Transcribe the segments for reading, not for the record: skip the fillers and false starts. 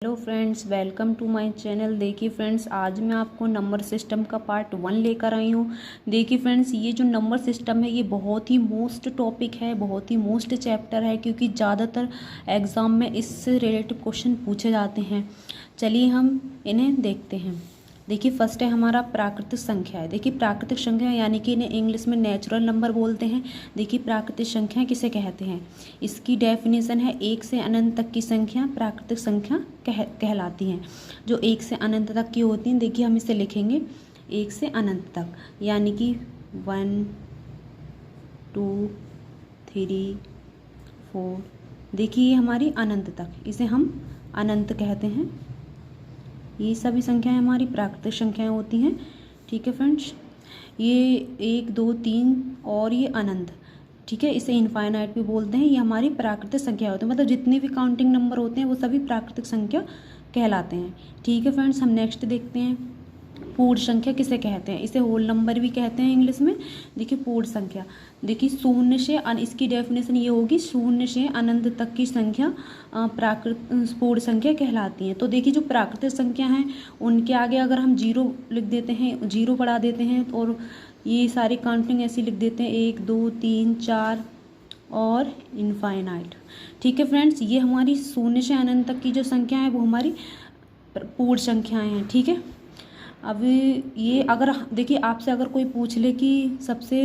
Hello friends, welcome to my channel. देखिए friends, आज मैं आपको नंबर सिस्टम का पार्ट 1 लेकर आई हूँ। देखिए फ्रेंड्स, ये जो नंबर सिस्टम है ये बहुत ही मोस्ट टॉपिक है, बहुत ही मोस्ट चैप्टर है, क्योंकि ज़्यादातर एग्ज़ाम में इससे रिलेटेड क्वेश्चन पूछे जाते हैं। चलिए हम इन्हें देखते हैं। देखिए फर्स्ट है हमारा प्राकृतिक संख्या है। देखिए प्राकृतिक संख्या यानी कि इन्हें इंग्लिश में नेचुरल नंबर बोलते हैं। देखिए प्राकृतिक संख्या किसे कहते हैं, इसकी डेफिनेशन है 1 से अनंत तक की संख्या प्राकृतिक संख्या कहलाती हैं। जो 1 से अनंत तक की होती हैं, देखिए हम इसे लिखेंगे 1 से अनंत तक, यानी कि 1 2 3 4। देखिए ये हमारी अनंत तक, इसे हम अनंत कहते हैं। ये सभी संख्याएं हमारी प्राकृतिक संख्याएं होती हैं। ठीक है फ्रेंड्स, ये 1 2 3 और ये अनंत, ठीक है, इसे इनफाइनाइट भी बोलते हैं। ये हमारी प्राकृतिक संख्या होती है, मतलब जितने भी काउंटिंग नंबर होते हैं वो सभी प्राकृतिक संख्या कहलाते हैं। ठीक है फ्रेंड्स, हम नेक्स्ट देखते हैं पूर्ण संख्या किसे कहते हैं। इसे होल नंबर भी कहते हैं इंग्लिश में। देखिए पूर्ण संख्या, देखिए शून्य से इसकी डेफिनेशन ये होगी, शून्य से अनंत तक की संख्या पूर्ण संख्या कहलाती हैं। तो देखिए जो प्राकृतिक संख्या हैं उनके आगे अगर हम 0 लिख देते हैं, 0 बढ़ा देते हैं, और ये सारी काउंटिंग ऐसी लिख देते हैं 1 2 3 4 और इनफाइनाइट। ठीक है फ्रेंड्स, ये हमारी शून्य से अनंत तक की जो संख्या है वो हमारी पूर्ण संख्याएं हैं। ठीक है, अब ये अगर देखिए आपसे अगर कोई पूछ ले कि सबसे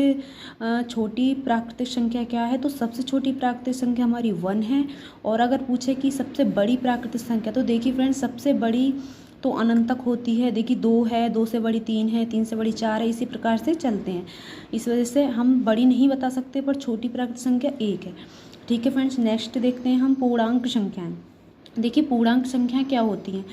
छोटी प्राकृतिक संख्या क्या है, तो सबसे छोटी प्राकृतिक संख्या हमारी 1 है। और अगर पूछे कि सबसे बड़ी प्राकृतिक संख्या, तो देखिए फ्रेंड्स सबसे बड़ी तो अनंत तक होती है। देखिए 2 है, 2 से बड़ी 3 है, 3 से बड़ी 4 है, इसी प्रकार से चलते हैं। इस वजह से हम बड़ी नहीं बता सकते, पर छोटी प्राकृतिक संख्या 1 है। ठीक है फ्रेंड्स, नेक्स्ट देखते हैं हम पूर्णांक संख्याएं। देखिए पूर्णांक संख्याएं क्या होती हैं।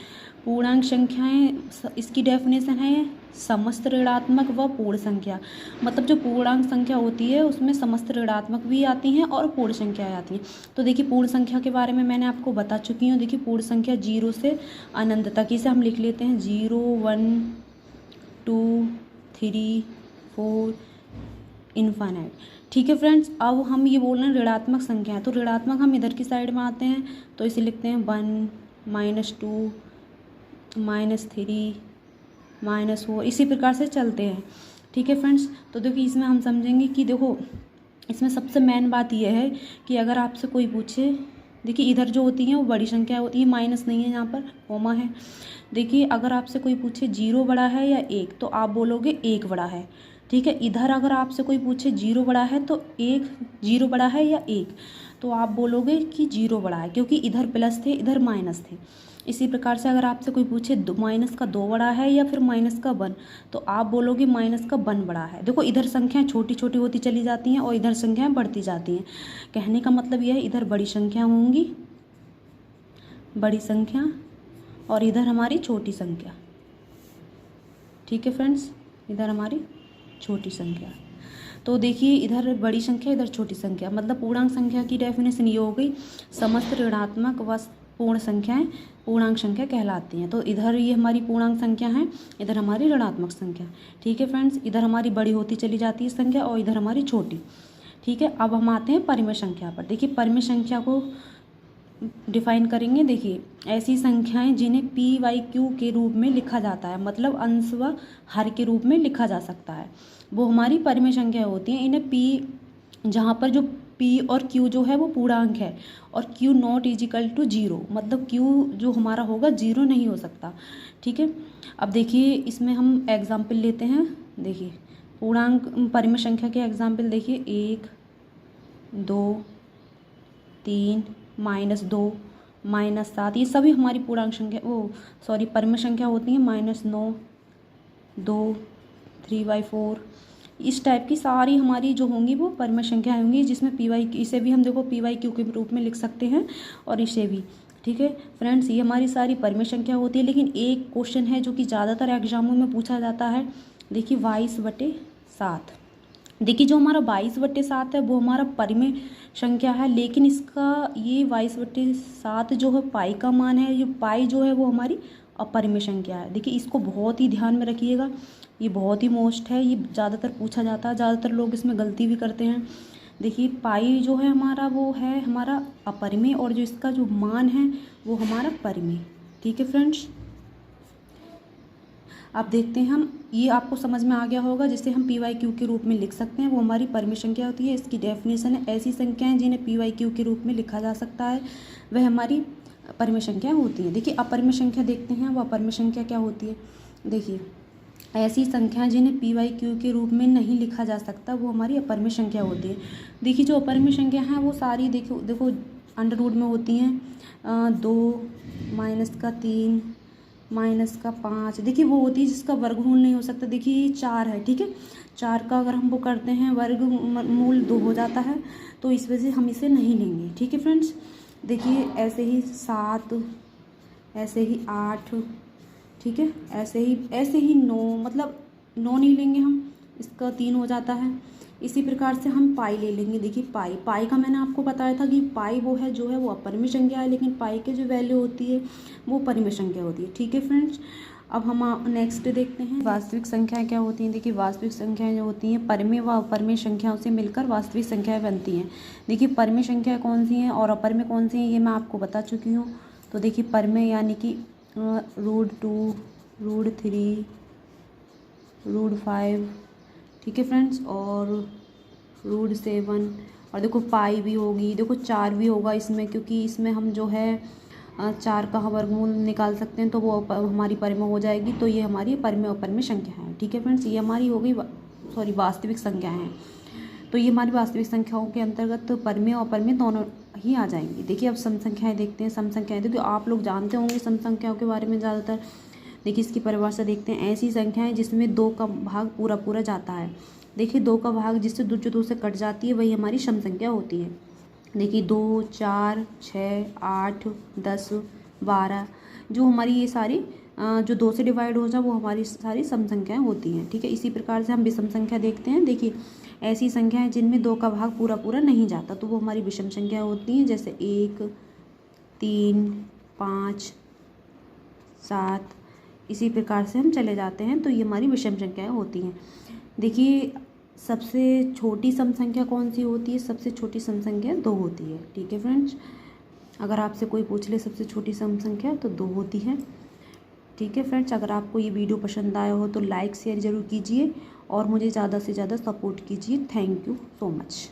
पूर्णांक संख्याएं, इसकी डेफिनेशन है समस्त ऋणात्मक व पूर्ण संख्या। मतलब जो पूर्णांक संख्या होती है उसमें समस्त ऋणात्मक भी आती हैं और पूर्ण संख्याएं आती हैं। तो देखिए पूर्ण संख्या के बारे में मैंने आपको बता चुकी हूँ। देखिए पूर्ण संख्या 0 से अनंत तक, इसे हम लिख लेते हैं 0 1 2 3 4 इनफाइनाइट। ठीक है फ्रेंड्स, अब हम ये बोल रहे हैं ऋणात्मक संख्या है, तो ऋणात्मक हम इधर की साइड में आते हैं, तो इसे लिखते हैं 1 -2 -3 -4, इसी प्रकार से चलते हैं। ठीक है फ्रेंड्स, तो देखिए इसमें हम समझेंगे कि देखो इसमें सबसे मेन बात यह है कि अगर आपसे कोई पूछे, देखिए इधर जो होती हैं वो बड़ी संख्या होती है, माइनस नहीं है, यहाँ पर कोमा है। देखिए अगर आपसे कोई पूछे 0 बड़ा है या 1, तो आप बोलोगे 1 बड़ा है। ठीक है, इधर अगर आपसे कोई पूछे 0 बड़ा है तो 0 बड़ा है या 1, तो आप बोलोगे कि 0 बड़ा है, क्योंकि इधर प्लस थे इधर माइनस थे। इसी प्रकार से अगर आपसे कोई पूछे माइनस का 2 बड़ा है या फिर माइनस का 1, तो आप बोलोगे माइनस का 1 बड़ा है। देखो इधर संख्याएं छोटी छोटी होती चली जाती हैं और इधर संख्याएं बढ़ती जाती हैं। कहने का मतलब यह है इधर बड़ी संख्या होंगी, बड़ी संख्या, और इधर हमारी छोटी संख्या। ठीक है फ्रेंड्स, इधर हमारी छोटी संख्या। तो देखिए इधर बड़ी संख्या इधर छोटी संख्या, मतलब पूर्णांक संख्या की डेफिनेशन ये हो गई, समस्त ऋणात्मक व पूर्ण संख्याएं पूर्णांक संख्या कहलाती हैं। तो इधर ये हमारी पूर्णांक संख्या है, इधर हमारी ऋणात्मक संख्या। ठीक है फ्रेंड्स, इधर हमारी बड़ी होती चली जाती है संख्या और इधर हमारी छोटी। ठीक है, अब हम आते हैं परिमेय संख्या पर। देखिए परिमेय संख्या को डिफाइन करेंगे। देखिए ऐसी संख्याएं जिन्हें PYQ के रूप में लिखा जाता है, मतलब अंश व हर के रूप में लिखा जा सकता है, वो हमारी परिमेय संख्या होती हैं। इन्हें P, जहाँ पर जो P और Q जो है वो पूर्णांक है और Q नॉट इजिकल टू 0, मतलब Q जो हमारा होगा 0 नहीं हो सकता। ठीक है, अब देखिए इसमें हम एग्जाम्पल लेते हैं। देखिए पूर्णांक परिमेय संख्या के एग्जाम्पल देखिए 1 2 3 -2 -7, ये सभी हमारी पूर्णांक संख्या परिमेय संख्या होती हैं। -9 2 3/4, इस टाइप की सारी हमारी जो होंगी वो परिमेय संख्याएं होंगी, जिसमें इसे भी हम देखो PYQ के रूप में लिख सकते हैं और इसे भी। ठीक है फ्रेंड्स, ये हमारी सारी परिमेय संख्या होती है। लेकिन एक क्वेश्चन है जो कि ज़्यादातर एग्जामों में पूछा जाता है। देखिए 22/7। देखिए जो हमारा 22/7 है वो हमारा परिमेय संख्या है, लेकिन इसका ये 22/7 जो है पाई का मान है, ये पाई जो है वो हमारी अपरिमेय संख्या है। देखिए इसको बहुत ही ध्यान में रखिएगा, ये बहुत ही मोस्ट है, ये ज़्यादातर पूछा जाता है, ज़्यादातर लोग इसमें गलती भी करते हैं। देखिए पाई जो है हमारा वो है हमारा अपरिमेय, और जो इसका जो मान है वो हमारा परिमेय। ठीक है फ्रेंड्स, अब देखते हैं हम, ये आपको समझ में आ गया होगा। जिसे हम PYQ के रूप में लिख सकते हैं वो हमारी परिमेय संख्या होती है। इसकी डेफिनेशन है, ऐसी संख्याएं जिन्हें PYQ के रूप में लिखा जा सकता है वह हमारी परिमेय संख्या होती है। देखिए अपरिमेय संख्या देखते हैं, वो अपरिमेय संख्या क्या होती है। देखिए ऐसी संख्याएं जिन्हें PYQ के रूप में नहीं लिखा जा सकता वो हमारी अपरिमेय संख्या होती है। देखिए जो अपरिमेय संख्या हैं वो सारी देखो अंडर रूट में होती हैं। 2 -3 -5, देखिए वो होती है जिसका वर्गमूल नहीं हो सकता। देखिए ये 4 है, ठीक है, 4 का अगर हम वो करते हैं वर्गमूल 2 हो जाता है, तो इस वजह से हम इसे नहीं लेंगे। ठीक है फ्रेंड्स, देखिए ऐसे ही 7, ऐसे ही 8, ठीक है, ऐसे ही 9, मतलब 9 नहीं लेंगे हम, इसका 3 हो जाता है। इसी प्रकार से हम पाई ले लेंगे। देखिए पाई का मैंने आपको बताया था कि पाई वो है जो है वो अपरिमेय संख्या है, लेकिन पाई की जो वैल्यू होती है वो परिमेय संख्या होती है। ठीक है फ्रेंड्स, अब हम नेक्स्ट देखते हैं वास्तविक संख्याएं क्या होती हैं। देखिए वास्तविक संख्याएं जो होती हैं परिमेय व अपरिमेय संख्याओं से मिलकर वास्तविक संख्याएं बनती हैं। देखिए परिमेय संख्या कौन सी हैं और अपरिमेय कौन सी हैं ये मैं आपको बता चुकी हूँ। तो देखिए परिमेय यानी कि √2, √3, √5, ठीक है फ्रेंड्स, और √7, और देखो पाई भी होगी, देखो 4 भी होगा इसमें, क्योंकि इसमें हम जो है 4 का वर्गमूल निकाल सकते हैं तो वो हमारी परिमेय हो जाएगी। तो ये हमारी परिमेय अपरिमेय संख्या है। ठीक है फ्रेंड्स, ये हमारी हो गई वास्तविक संख्या है। तो ये हमारी वास्तविक संख्याओं के अंतर्गत परिमेय और अपरिमेय दोनों ही आ जाएंगी। देखिए अब सम संख्याएँ देखते हैं। सम संख्याएँ देखिए आप लोग जानते होंगे सम संख्याओं के बारे में ज़्यादातर। देखिए इसकी परिभाषा देखते हैं, ऐसी संख्याएं जिसमें 2 का भाग पूरा पूरा जाता है। देखिए 2 का भाग जिससे जो 2 से कट जाती है वही हमारी सम संख्या होती है। देखिए 2, 4, 6, 8, 10, 12, जो हमारी ये सारी जो 2 से डिवाइड हो जाए वो हमारी सारी सम संख्याएं होती हैं। ठीक है, इसी प्रकार से हम विषम संख्या देखते हैं। देखिए ऐसी संख्याएं जिनमें 2 का भाग पूरा पूरा नहीं जाता तो वो हमारी विषम संख्या होती हैं, जैसे 1, 3, 5, 7, इसी प्रकार से हम चले जाते हैं। तो ये हमारी विषम संख्याएं होती हैं। देखिए सबसे छोटी सम संख्या कौन सी होती है, सबसे छोटी सम संख्या 2 होती है। ठीक है फ्रेंड्स, अगर आपसे कोई पूछ ले सबसे छोटी सम संख्या तो 2 होती है। ठीक है फ्रेंड्स, अगर आपको ये वीडियो पसंद आया हो तो लाइक शेयर ज़रूर कीजिए और मुझे ज़्यादा से ज़्यादा सपोर्ट कीजिए। Thank you so much.